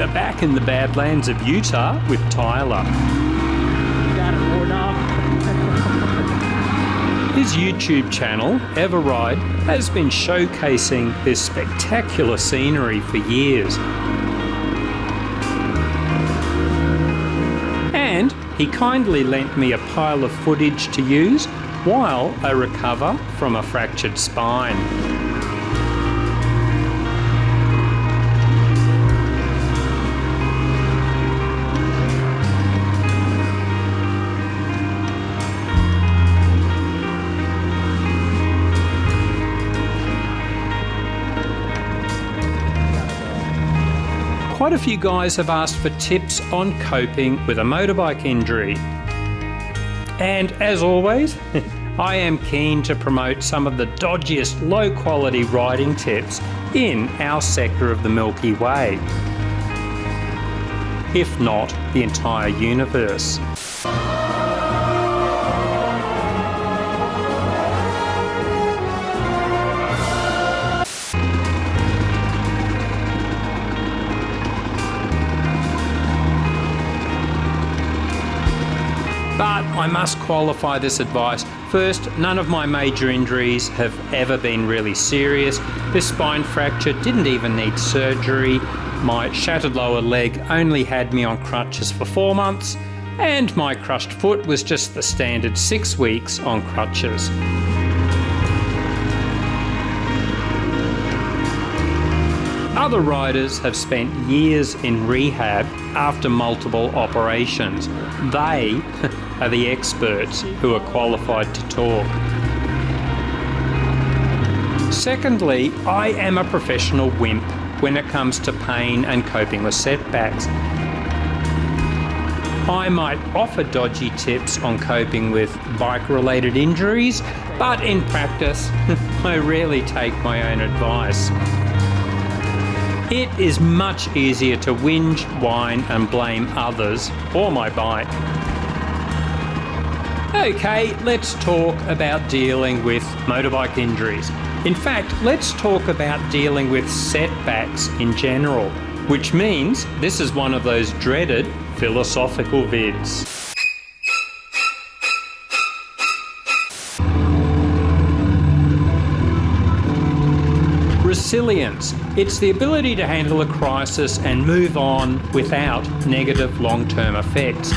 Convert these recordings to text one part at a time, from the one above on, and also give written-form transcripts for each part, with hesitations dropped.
We are back in the Badlands of Utah with Tyler. Got it, more knob. His YouTube channel, Everride, has been showcasing this spectacular scenery for years. And he kindly lent me a pile of footage to use while I recover from a fractured spine. Quite a few guys have asked for tips on coping with a motorbike injury. And as always, I am keen to promote some of the dodgiest low-quality riding tips in our sector of the Milky Way, if not the entire universe. But I must qualify this advice. First, none of my major injuries have ever been really serious. This spine fracture didn't even need surgery. My shattered lower leg only had me on crutches for 4 months, and my crushed foot was just the standard 6 weeks on crutches. Other riders have spent years in rehab after multiple operations. They are the experts who are qualified to talk. Secondly, I am a professional wimp when it comes to pain and coping with setbacks. I might offer dodgy tips on coping with bike-related injuries, but in practice, I rarely take my own advice. It is much easier to whinge, whine and blame others or my bike. Okay, let's talk about dealing with motorbike injuries. In fact, let's talk about dealing with setbacks in general, which means this is one of those dreaded philosophical vids. Resilience. It's the ability to handle a crisis and move on without negative long-term effects.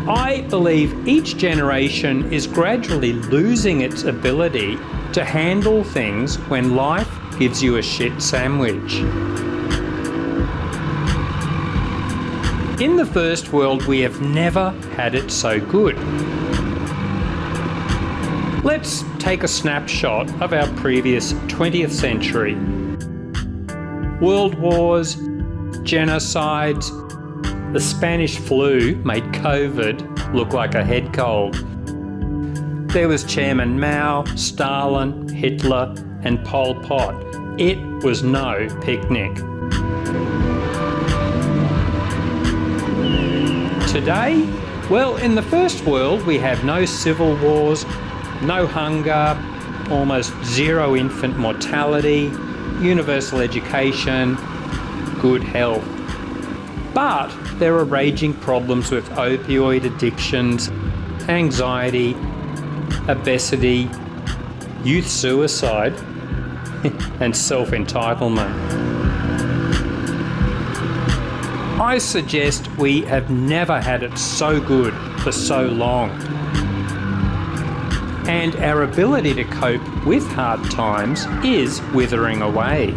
I believe each generation is gradually losing its ability to handle things when life gives you a shit sandwich. In the first world, we have never had it so good. Let's take a snapshot of our previous 20th century. World wars, genocides, the Spanish flu made COVID look like a head cold. There was Chairman Mao, Stalin, Hitler and Pol Pot. It was no picnic. Today, well, in the first world we have no civil wars, no hunger, almost zero infant mortality, universal education, good health. But there are raging problems with opioid addictions, anxiety, obesity, youth suicide, and self-entitlement. I suggest we have never had it so good for so long. And our ability to cope with hard times is withering away.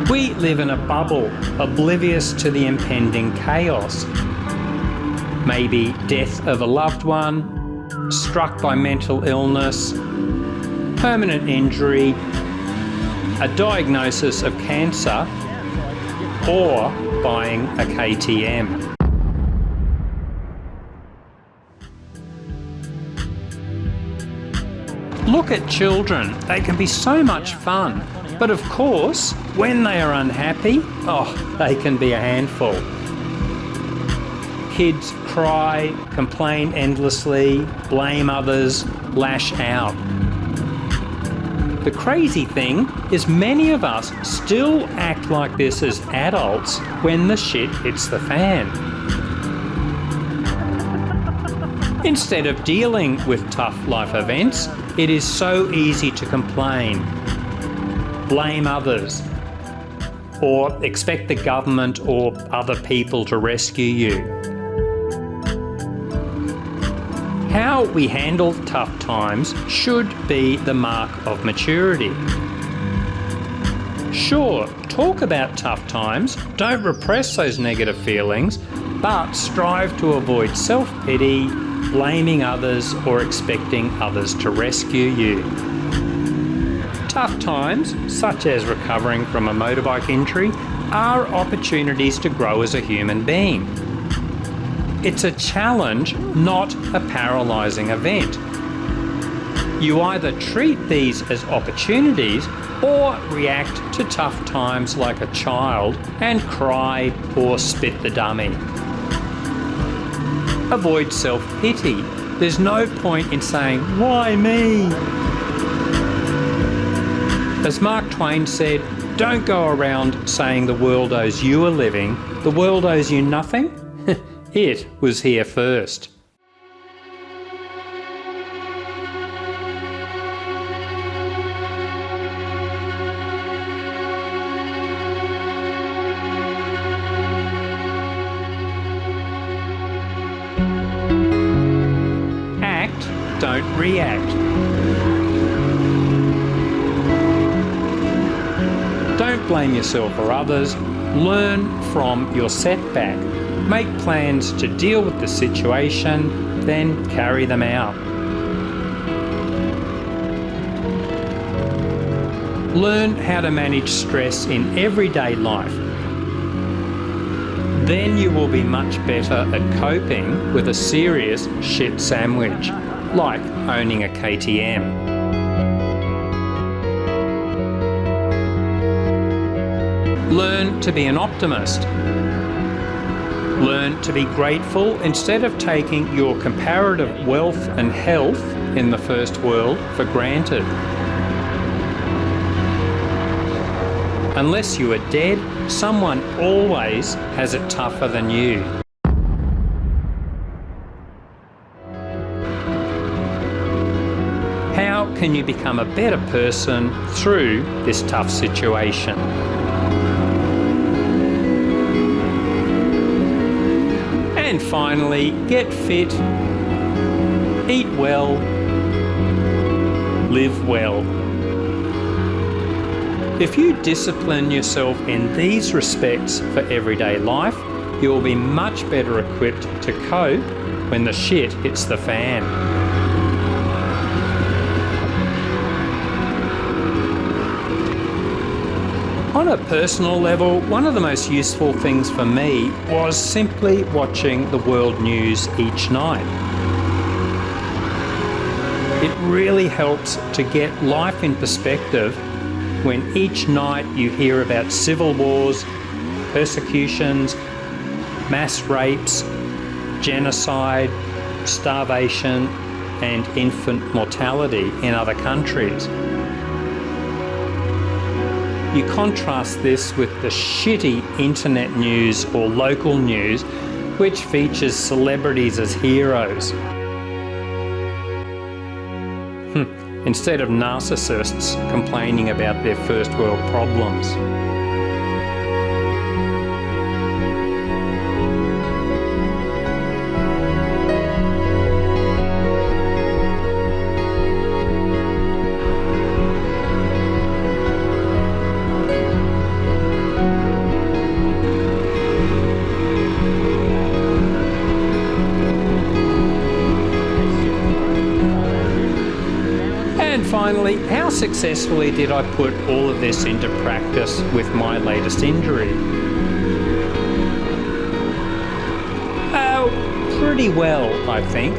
We live in a bubble, oblivious to the impending chaos. Maybe death of a loved one, struck by mental illness, permanent injury, a diagnosis of cancer, or buying a KTM. Look at children, they can be so much fun, but of course, when they are unhappy, they can be a handful. Kids cry, complain endlessly, blame others, lash out. The crazy thing is many of us still act like this as adults when the shit hits the fan. Instead of dealing with tough life events, it is so easy to complain, blame others, or expect the government or other people to rescue you. How we handle tough times should be the mark of maturity. Sure, talk about tough times, don't repress those negative feelings, but strive to avoid self-pity, blaming others, or expecting others to rescue you. Tough times, such as recovering from a motorbike injury, are opportunities to grow as a human being. It's a challenge, not a paralysing event. You either treat these as opportunities or react to tough times like a child and cry or spit the dummy. Avoid self-pity. There's no point in saying, "Why me?" As Mark Twain said, don't go around saying the world owes you a living. The world owes you nothing. It was here first. Act, don't react. Don't blame yourself or others. Learn from your setback. Make plans to deal with the situation, then carry them out. Learn how to manage stress in everyday life. Then you will be much better at coping with a serious shit sandwich, like owning a KTM. Learn to be an optimist. Learn to be grateful instead of taking your comparative wealth and health in the first world for granted. Unless you are dead, someone always has it tougher than you. How can you become a better person through this tough situation? And finally, get fit, eat well, live well. If you discipline yourself in these respects for everyday life, you'll be much better equipped to cope when the shit hits the fan. On a personal level, one of the most useful things for me was simply watching the world news each night. It really helps to get life in perspective when each night you hear about civil wars, persecutions, mass rapes, genocide, starvation, and infant mortality in other countries. You contrast this with the shitty internet news or local news, which features celebrities as heroes. Instead of narcissists complaining about their first world problems. Finally, how successfully did I put all of this into practice with my latest injury? Pretty well, I think.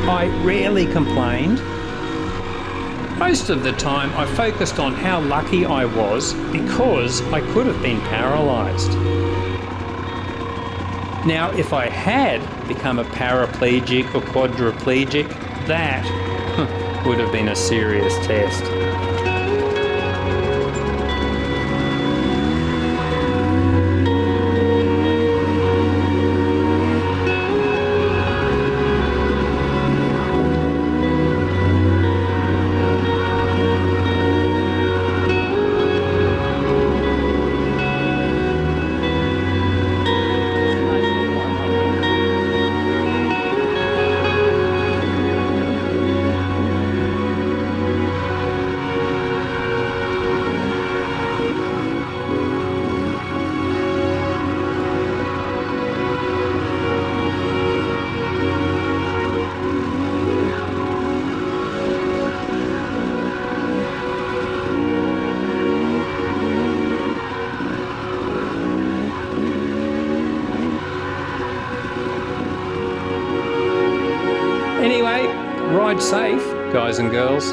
I rarely complained. Most of the time I focused on how lucky I was because I could have been paralysed. Now, if I had become a paraplegic or quadriplegic, that would have been a serious test. Anyway, ride safe, guys and girls.